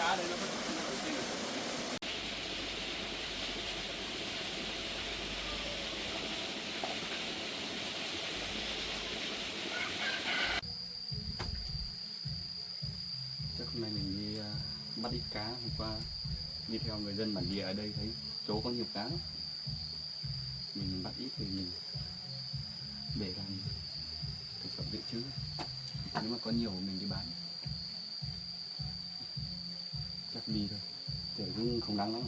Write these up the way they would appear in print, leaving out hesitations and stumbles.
cá đấy nó vẫn đầu tiên. Chắc hôm nay mình đi bắt ít cá. Hôm qua đi theo người dân bản địa ở đây thấy chỗ có nhiều cá lắm. Mình bắt ít thì mình để làm thực phẩm dự trữ. Nếu mà có nhiều mình đi bán. Chắc đi thôi, trời cũng không nắng lắm.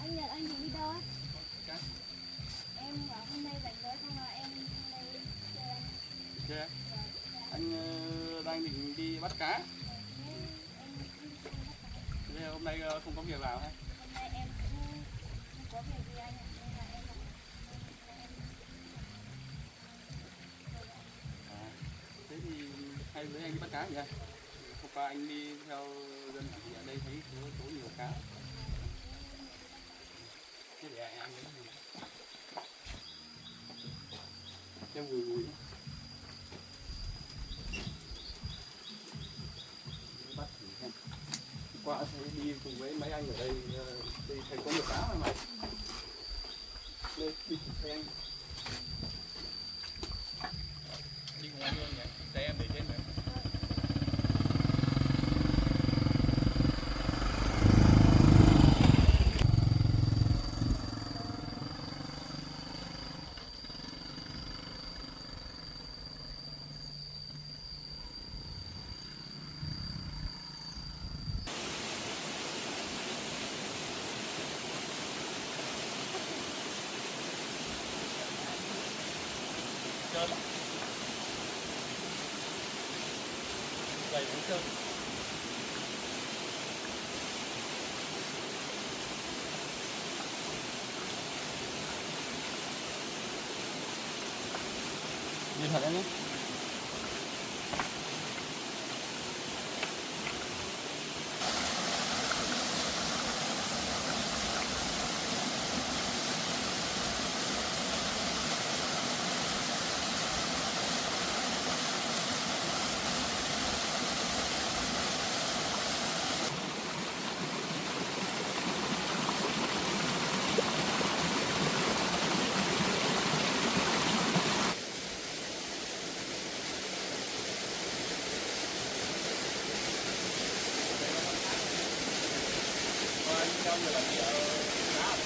Anh Nhật anh định đi đâu á? Cá. Em bảo hôm nay rảnh rỗi xong rồi em hôm nay chơi anh. Chơi á? Anh đang định đi bắt cá. Thế hôm nay không có việc nào hay? Hôm nay em cũng không có việc gì anh ạ, nên là em thế thì hay với anh đi bắt cá nhỉ? Hôm qua anh đi theo dân bản địa ở đây thấy có nhiều cá. Thế để anh lấy gì? Em vùi vùi. Bắt thử xem. Hôm qua thấy đi cùng với mấy anh ở đây thấy có nhiều cá mà mày. Lên đi cùng thấy anh. Đi cùng anh luôn nhỉ? Đây em để trên này. Trơn dày cũng trơn. Nhìn thật em nhé. Trong người làm gì ở cá ở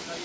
đây?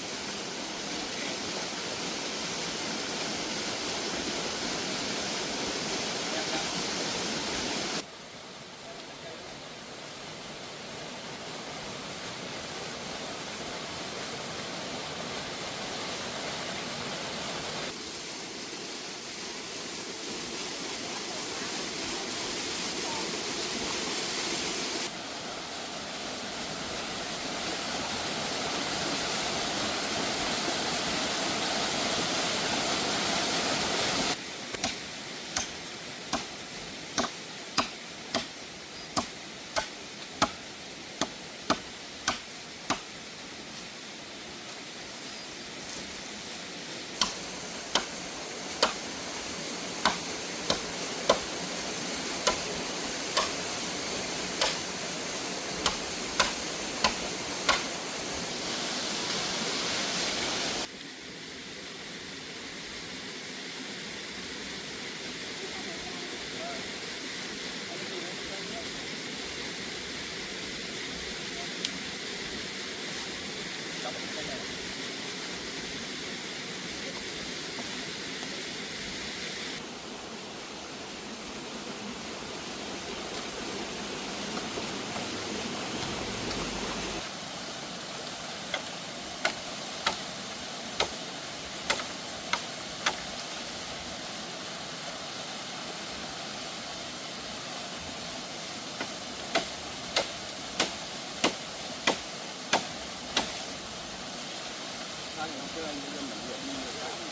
Chứ anh dân bản địa đi nhiều cá mà.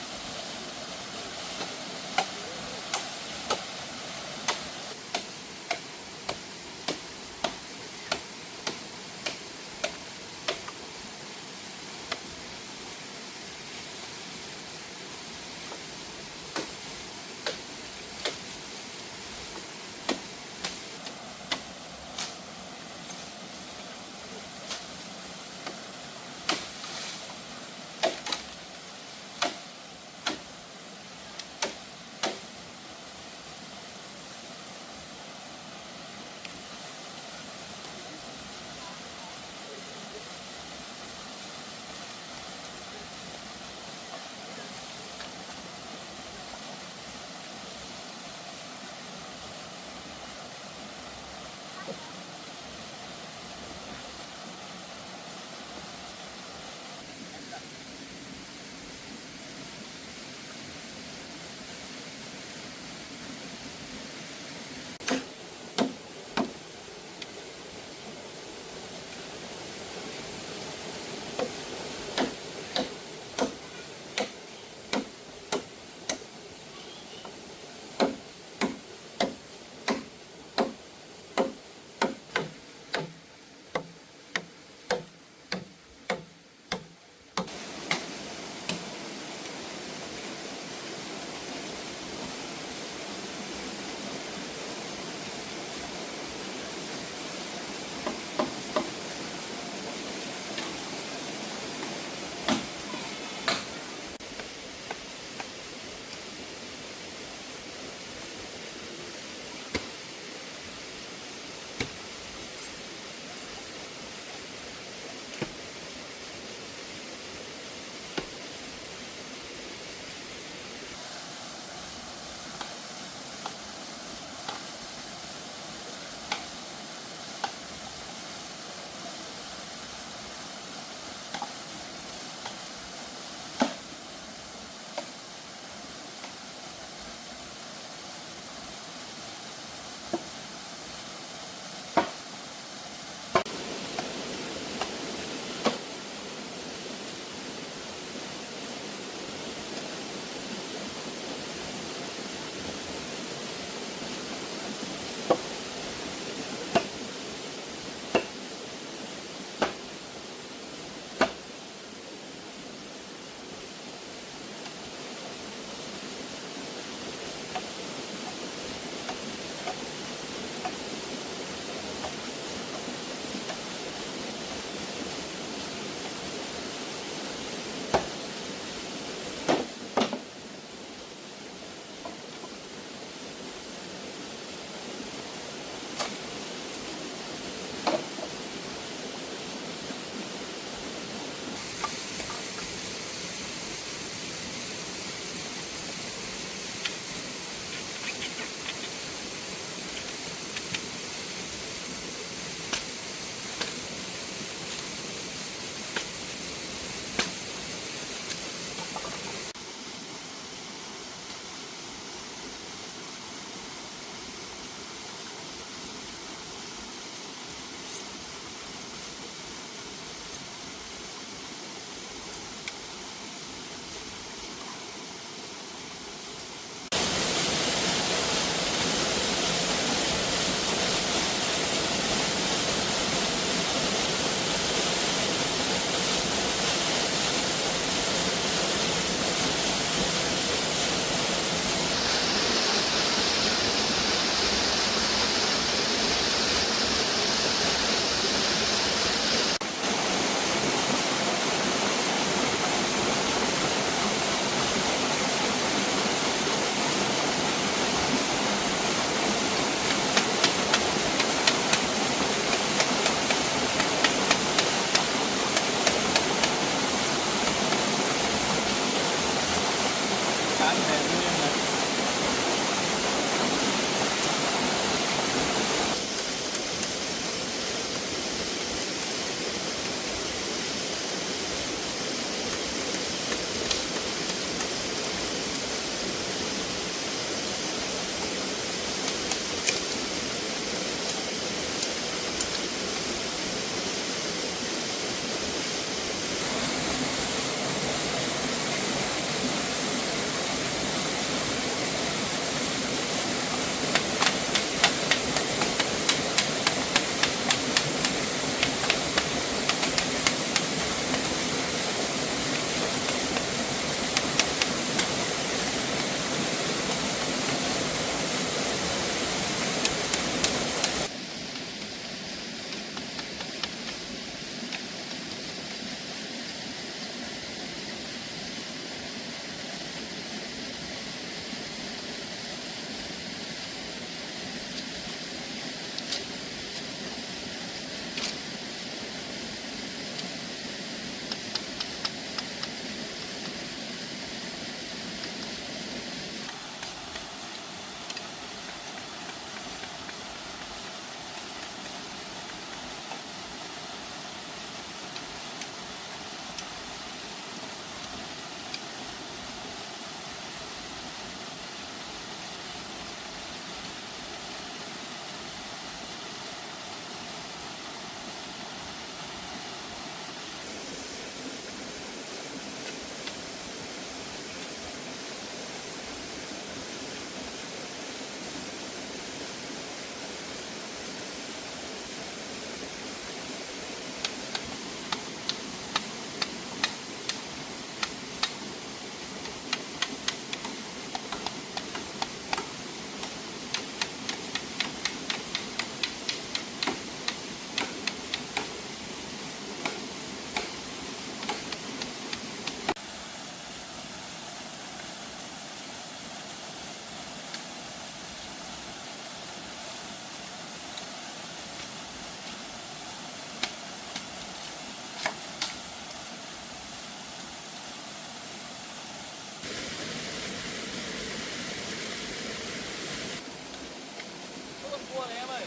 cua này em ơi.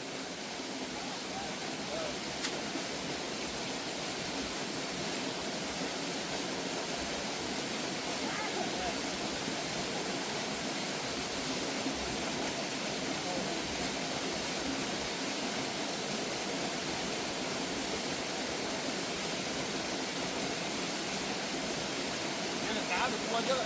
Đây là cá được cua trước rồi.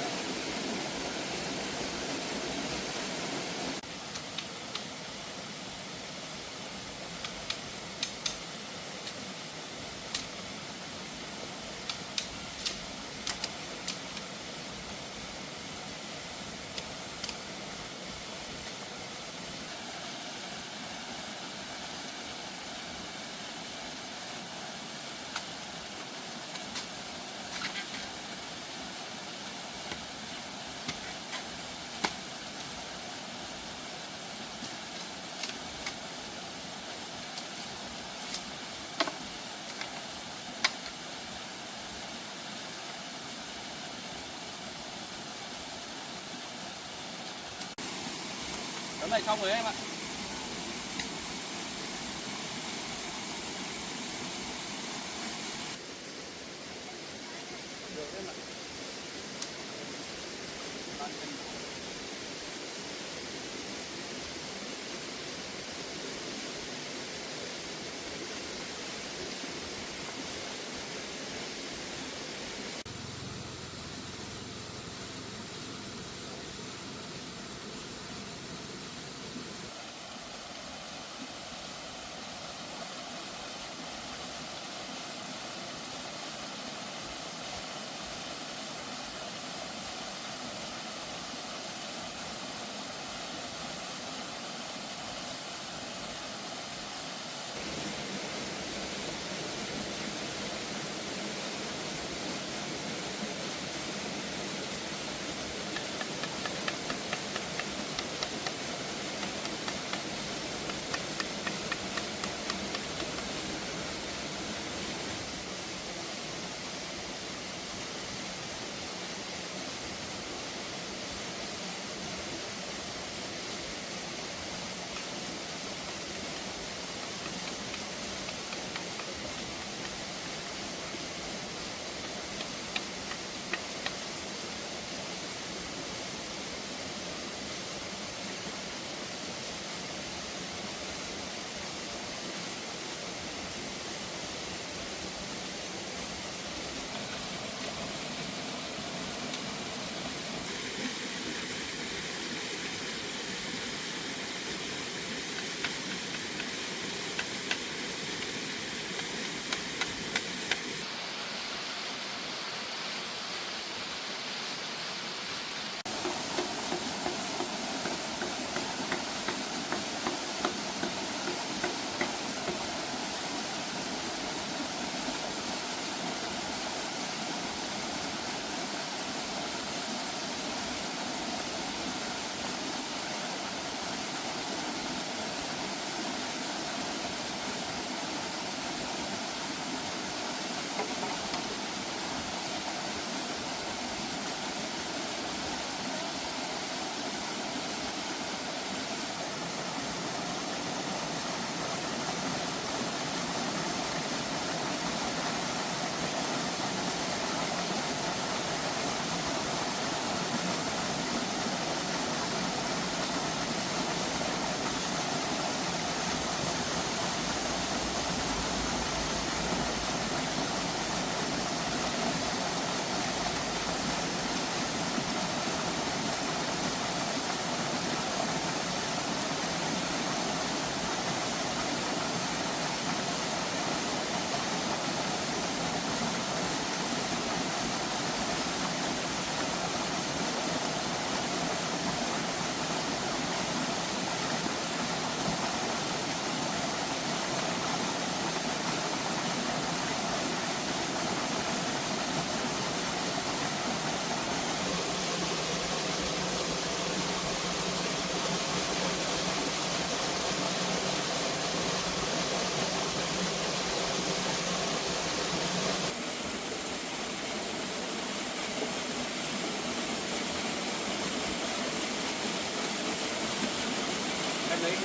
Tấm này xong rồi em ạ. Được em ạ. lấy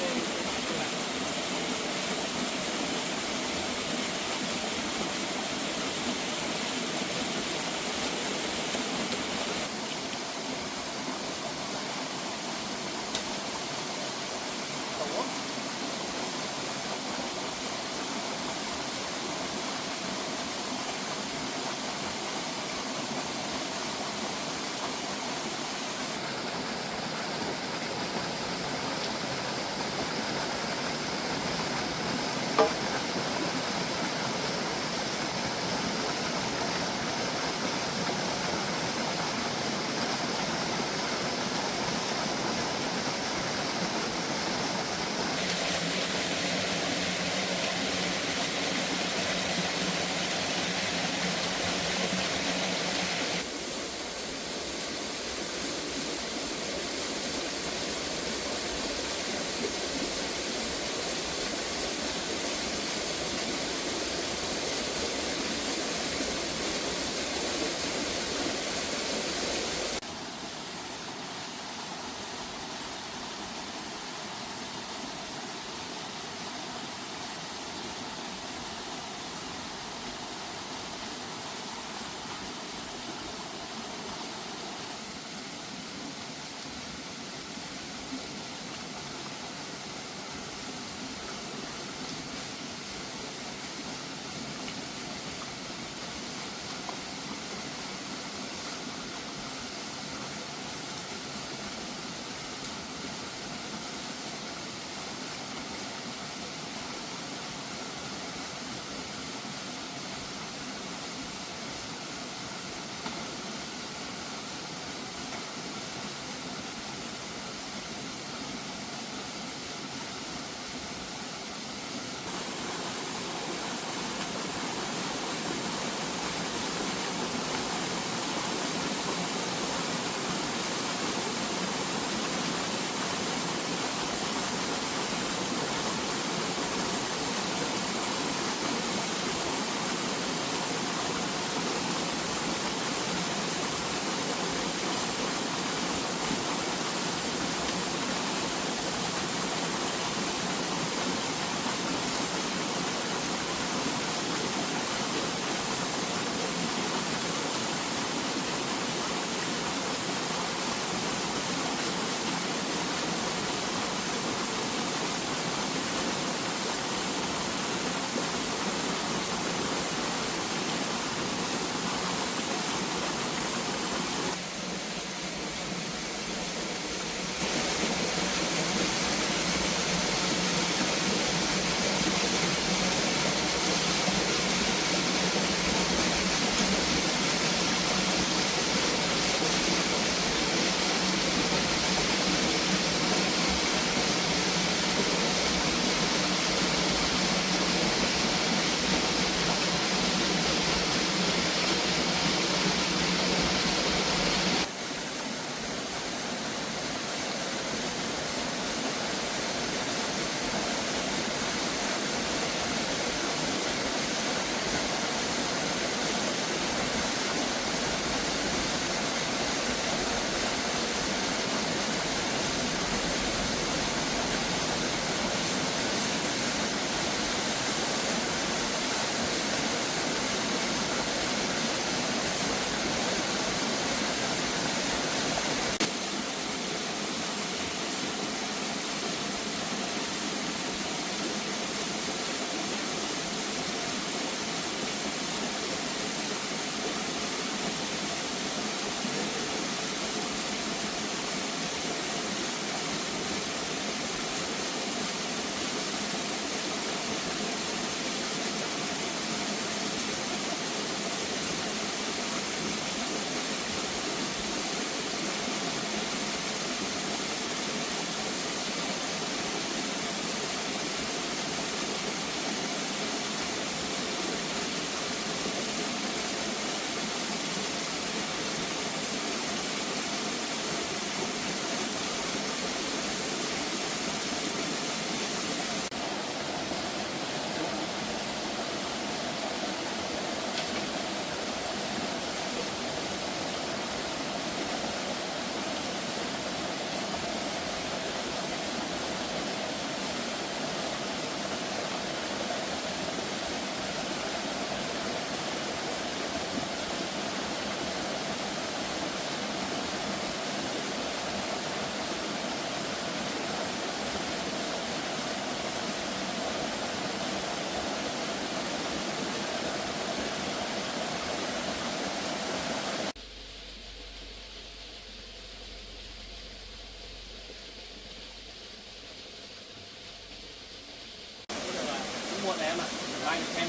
cũng muộn này em ạ, mai được xem.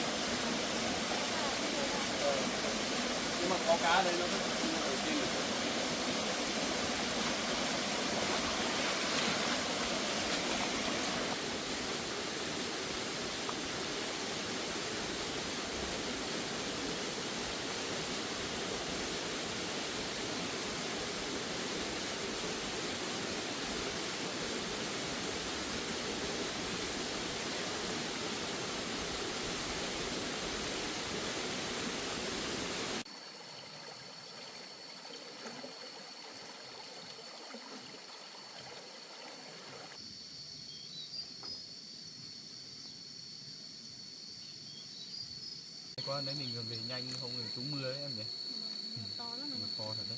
Nhưng mà có cá ở đây nó rất đầu tiên rồi. Qua đấy mình còn về nhanh không thì trúng mưa đấy em nhỉ. To lắm Mà to thật đấy.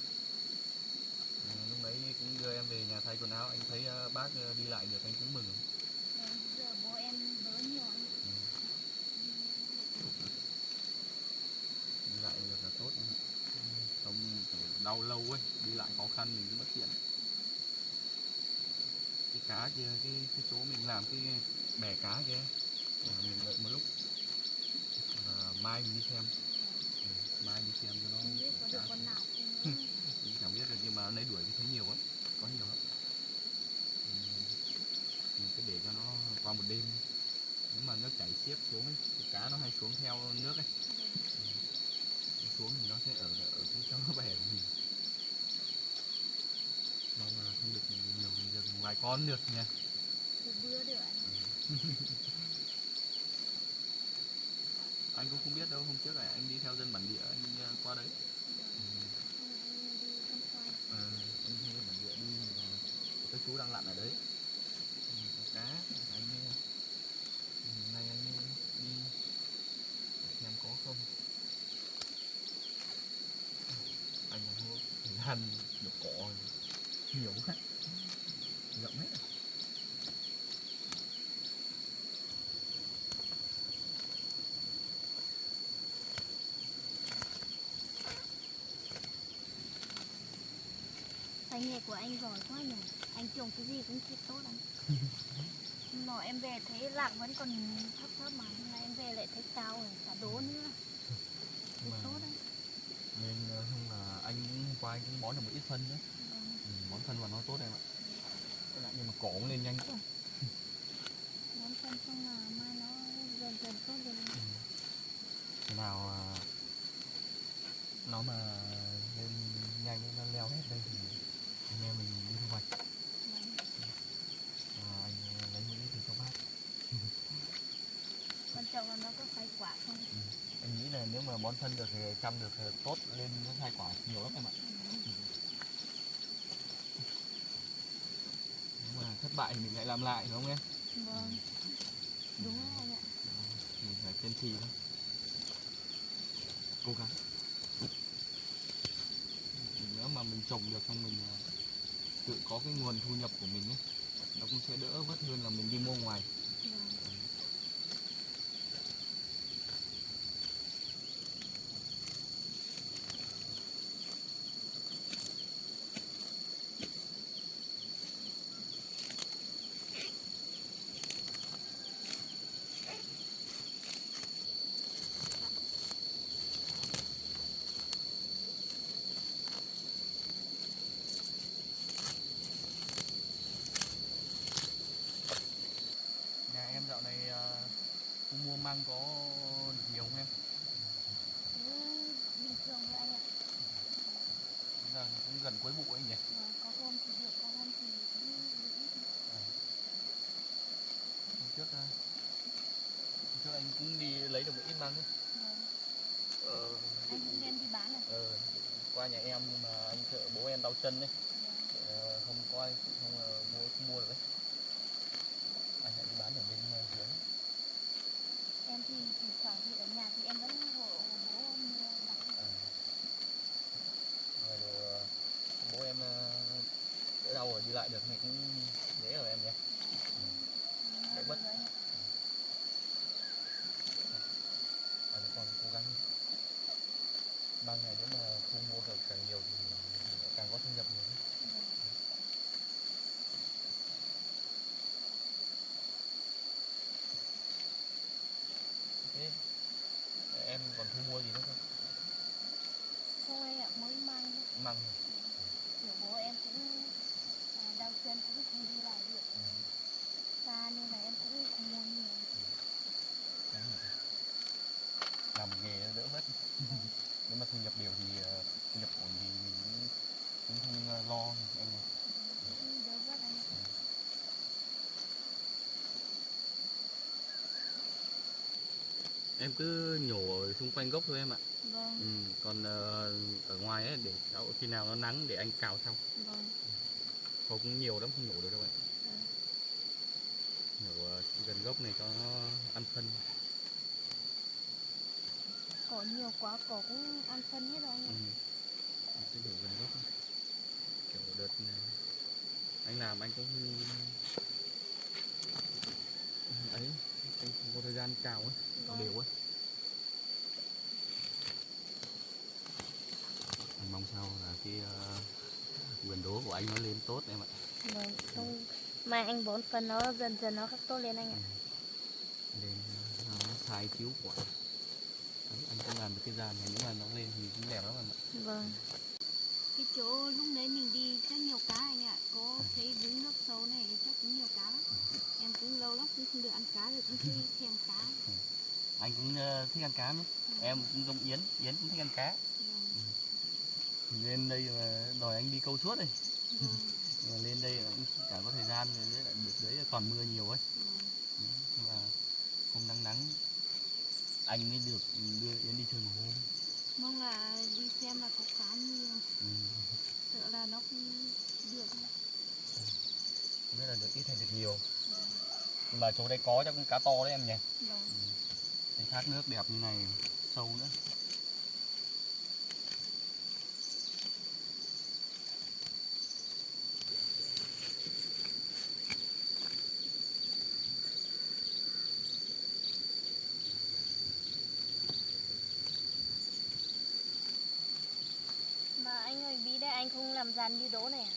Lúc đấy cũng đưa em về nhà thay quần áo, anh thấy bác đi lại được anh cũng mừng. giờ bố em đỡ nhiều anh. Đi lại được là tốt, không phải đau lâu ấy, đi lại khó khăn mình cũng bất tiện. Cái cá kia, cái chỗ mình làm cái bè cá kia, mình đợi một lúc, mai mình đi xem. Mai đi xem cho nó. Không biết có được con nào không nữa. Mình chẳng biết được nhưng mà lấy đuổi thì thấy nhiều lắm, có nhiều lắm. Mình cứ để cho nó qua một đêm, nếu mà nước chảy xiết xuống ấy, thì cá nó hay xuống theo nước ấy. Nó xuống thì nó sẽ ở trong bè của mình. Mong là không được nhiều, được vài con được nha. Được bữa được anh. Anh cũng không biết đâu, hôm trước anh đi theo dân bản địa anh qua đấy. Anh đi theo bản địa đi và cái chú đang lặn ở đấy. Có cá, anh nay anh đi xem có không. Anh mua than được cỏ nhiều quá, rộng hết. Tay nghề của anh giỏi quá nhỉ. Anh trồng cái gì cũng chết tốt anh. Hôm em về thấy lạc vẫn còn thấp thấp mà hôm nay em về lại thấy cao rồi, cả đố nữa. Chết tốt đấy. Nên không là anh hôm qua anh cũng bón được một ít phân đấy. Bón phân vào nó tốt em ạ. Nhưng mà cỏ cũng lên nhanh quá. Bón phân xong là mai nó dần dần tốt lên. Thế nào nó mà lên nhanh nó leo hết đây thì anh em mình đi thu hoạch. Anh lấy một ít thì cho bác. Quan trọng là nó có khai quả không? Anh nghĩ là nếu mà bón phân được thì chăm được thì tốt lên nó khai quả nhiều lắm em ạ. Nếu mà thất bại thì mình lại làm lại đúng không em? Vâng. Đúng rồi anh ạ. Mình phải kiên trì thôi. Cố gắng. Nếu mà mình trồng được xong mình tự có cái nguồn thu nhập của mình ấy, nó cũng sẽ đỡ vất hơn là mình đi mua ngoài. Nhà em dạo này thu mua măng có được nhiều không em? Bình thường thôi anh ạ. Giờ cũng gần cuối vụ ấy nhỉ? Có hôm thì được, có hôm thì cũng được ít. Hôm trước anh cũng đi lấy được một ít măng ấy. Anh cũng đem đi bán à? Qua nhà em nhưng mà anh sợ bố em đau chân đấy. Không có ai không mua được đấy. Anh hãy đi bán ở bên dưới. Em thì thỉnh thoảng thì ở nhà thì em vẫn hộ bố mua đặt. Rồi bố em đỡ đau rồi đi lại được thì cũng dễ rồi em nhỉ. Cái bất. Còn cố gắng. Ban ngày nếu mà thu mua được càng nhiều thì càng có thu nhập nhiều. em còn thu mua gì nữa không? Không anh ạ, mới mang thôi. Măng. Kiểu bố em cũng đau chân cũng không đi lại được xa nên là em cũng không mua nhiều. Làm nghề nó đỡ mất. Nếu mà thu nhập đều thì thu nhập ổn thì mình cũng không lo em. Đỡ vất anh ạ. Em cứ nhổ ở xung quanh gốc thôi em ạ. Vâng. Còn ở ngoài ấy để khi nào nó nắng để anh cào sau. Vâng. Không nhiều lắm, không nhổ được đâu anh. Nhổ gần gốc này cho nó ăn phân. Cỏ nhiều quá cỏ cũng ăn phân hết rồi anh ạ. Cứ nhổ gần gốc này. Kiểu đợt này anh làm anh cũng ấy, anh không có thời gian cào ấy, cào đều ấy. Anh mong sao là cái vườn đố của anh nó lên tốt em ạ. Vâng, không mai anh bón phân nó dần dần nó khắc tốt lên anh ạ. Lên nó sai chiếu quả. Đấy, anh cũng làm được cái dàn này, nếu mà nó lên thì cũng đẹp lắm em ạ. Vâng. Cái chỗ lúc đấy mình đi rất nhiều cá anh ạ, có thấy đứng nước sâu này chắc cũng nhiều cá lắm. Em cũng lâu lắm cũng không được ăn cá rồi cũng thấy thèm cá. Anh cũng thích ăn cá nữa. Em cũng giống Yến, Yến cũng thích ăn cá. Lên đây mà đòi anh đi câu suốt đây. Nhưng mà lên đây cũng chả có thời gian, với lại được đấy là toàn mưa nhiều ấy. Nhưng mà hôm nắng nắng anh mới được đưa Yến đi chơi một hôm. Mong là đi xem là có cá nhiều. Sợ là nó không được. Không biết là được ít hay được nhiều. Nhưng mà chỗ đây có chắc cũng cá to đấy em nhỉ. Cái thác nước đẹp như này, sâu nữa. Mà anh ơi, bí đây anh không làm dàn như đố này à?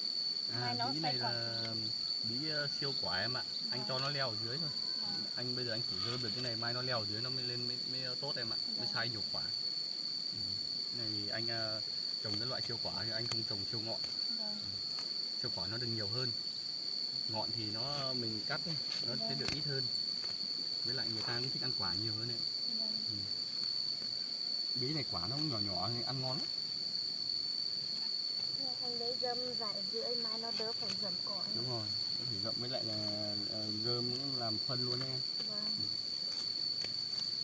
Mai nó Bí sai này quả. là bí siêu quả em ạ. Anh cho nó leo ở dưới thôi. Anh bây giờ anh chỉ rơm được cái này, mai nó leo ở dưới nó mới lên mới tốt em ạ. Mới sai nhiều quả. Cái này thì anh trồng cái loại siêu quả thì anh không trồng siêu ngọn. Siêu quả nó được nhiều hơn. Ngọn thì nó mình cắt ấy, nó sẽ được ít hơn. Với lại người ta cũng thích ăn quả nhiều hơn đấy. Bí này quả nó cũng nhỏ nhỏ thì ăn ngon lắm. Anh lấy dâm rải rưỡi mai nó đỡ phải dầm cỏ. Đúng rồi, nó phải rậm với lại là rơm cũng làm phân luôn đấy em.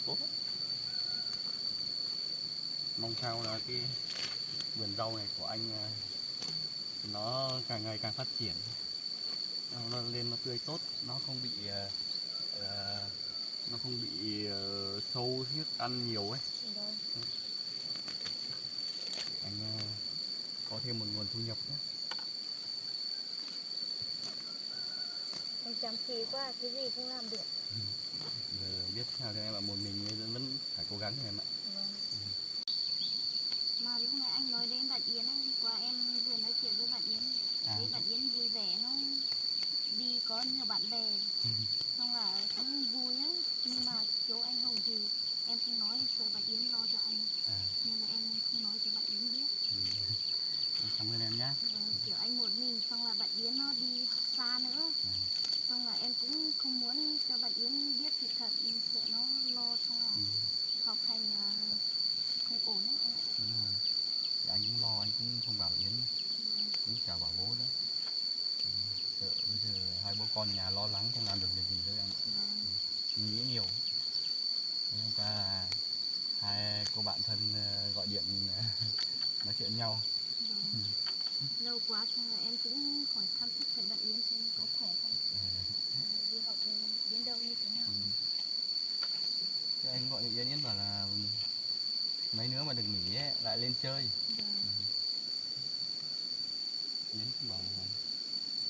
Tốt lắm. Mong sao là cái vườn rau này của anh nó càng ngày càng phát triển, nó lên nó tươi tốt, nó không bị sâu hiếp ăn nhiều ấy. Anh có thêm một nguồn thu nhập nữa. Anh chăm chỉ quá, cái gì cũng làm được. Giờ biết sao cho em ạ, một mình vẫn phải cố gắng em ạ. Mà lúc nãy anh nói đến bạn Yến ấy, qua em vừa nói chuyện với bạn Yến. Thấy bạn Yến vui vẻ, nó đi có nhiều bạn bè. Xong là cũng vui á. Nhưng mà chỗ anh Hùng thì em không nói, sợ bạn Yến lo cho anh. Nên là em không nói cho bạn Yến biết. Cảm ơn em nhé. Kiểu anh một mình, xong là bạn Yến nó đi xa nữa. Xong là em cũng không muốn cho bạn Yến biết sự thật, sợ nó lo, xong là học hành không ổn ấy anh ạ. Đúng rồi. Thì anh cũng lo, anh cũng không bảo Yến, cũng chả bảo bố nữa. Sợ bây giờ hai bố con nhà lo lắng không làm được việc gì nữa em ạ. Nghĩ nhiều. Hôm qua là hai cô bạn thân gọi điện nói chuyện nhau. Lâu quá xong rồi em cũng hỏi thăm sức khỏe bạn Yến xem có khỏe không, đi học đến đâu như thế nào. Thế anh gọi Yến bảo là mấy nữa mà được nghỉ ấy, lại lên chơi. Yến cũng bảo là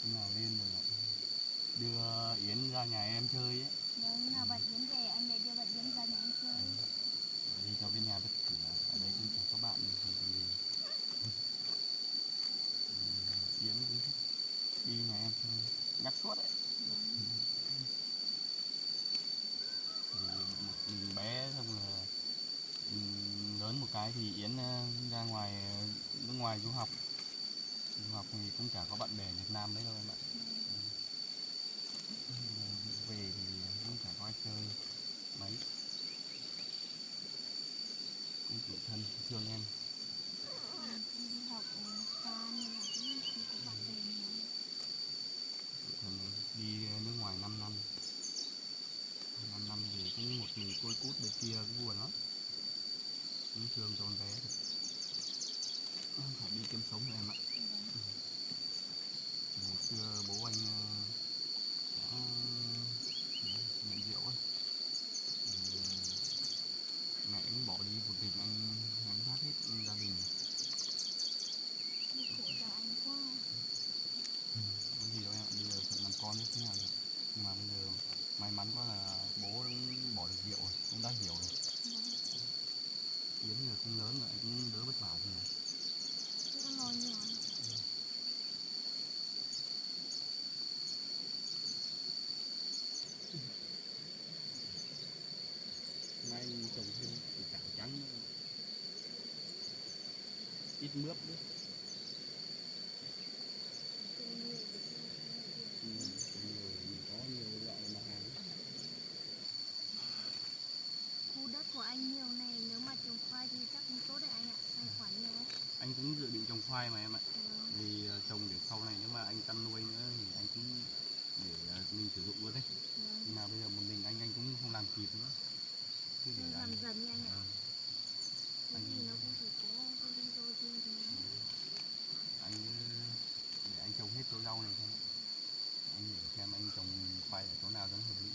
hôm nào lên rồi lại đưa Yến ra nhà em chơi ấy. Nếu nào bạn Yến về anh lại đưa bạn Yến ra nhà anh chơi. Đi cho cái nhà bất tử, ở đây cũng chẳng có bạn gì. Yến cũng thích đi nhà em chơi, nhắc suốt đấy. Thì một mình bé xong là cái thì Yến ra ngoài nước ngoài du học thì cũng chả có bạn bè Việt Nam đấy đâu em ạ. Về thì cũng chả có ai chơi mấy, cũng tủi thân thương em. Đi học xa nên là cũng không có bạn bè nhiều. Tủi thân em. Đi nước ngoài 5 năm 5 năm thì cũng một mình côi cút bên kia cũng buồn lắm, cũng thương cho con bé thật. Phải đi kiếm sống rồi em ạ. Ngày xưa bố anh đã nghiện rượu ấy, mẹ anh bỏ đi một mình, anh gánh vác hết gia đình. Đi khổ cho anh quá. Có gì đâu em ạ, bây giờ phải làm con như thế nào được. Nhưng mà bây giờ may mắn quá là bố cũng bỏ được rượu rồi, cũng đã hiểu rồi. Yến giờ cũng lớn rồi, anh cũng đỡ vất vả gì. Thế con lo nhiều. Mai trồng thêm củ cải trắng nữa. Ít mướp nữa. Mình có nhiều loại mặt hàng. Khu đất của anh nhiều này, nếu mà trồng khoai thì chắc cũng tốt đấy anh ạ, sai khoản nhiều ấy. Anh cũng dự định trồng khoai mà em ạ. Vâng. Vì trồng để sau này nếu mà anh chăn nuôi nữa thì anh cũng để mình sử dụng luôn đấy. Vâng. Nhưng mà bây giờ một mình anh cũng không làm kịp nữa. Cứ để Làm dần nha anh ạ. Cái anh gì nó cũng phải có cái lý do riêng thì nó. anh để anh trồng hết chỗ rau này xem. Anh để xem anh trồng khoai ở chỗ nào cho nó hợp lý.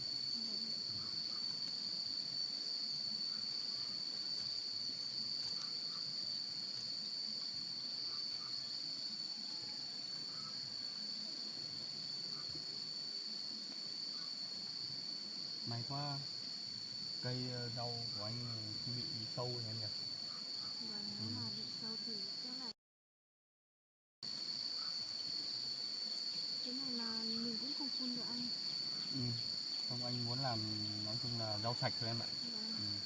May quá cây rau của anh không bị sâu này em nhỉ. Vâng, nếu mà bị sâu thì chắc là cái này là mình cũng không phun được anh. Không, anh muốn làm nói chung là rau sạch thôi em ạ. Vâng.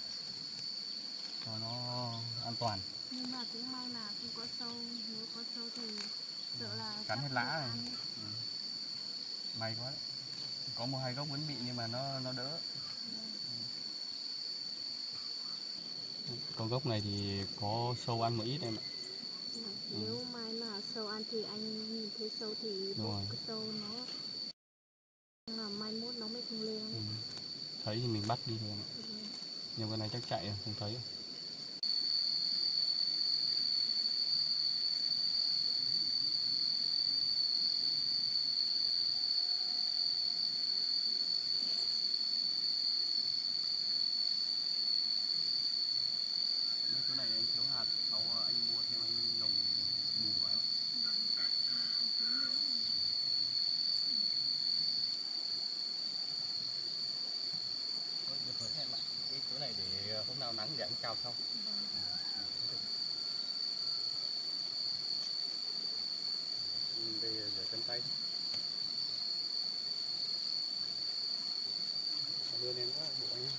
Cho nó an toàn. Nhưng mà cũng may là không có sâu, nếu có sâu thì sợ là Cắn chắc hết lá không này. ăn. May quá đấy. Có một hai gốc vẫn bị nhưng mà nó đỡ. Con gốc này thì có sâu ăn một ít em ạ. Nếu mai mà sâu ăn thì anh nhìn thấy sâu thì Đúng bốc rồi. cái sâu nó là mai mốt nó mới không lên. Thấy thì mình bắt đi thôi em ạ. Nhưng cái này chắc chạy rồi, không thấy. Mấy chỗ này anh thiếu hạt, sau anh mua thêm anh lồng bù vào em ạ. Thôi được rồi em ạ. Cái chỗ này để hôm nào nắng để anh cào sau. Về rửa chân tay. Cảm ơn em quá, bộ anh.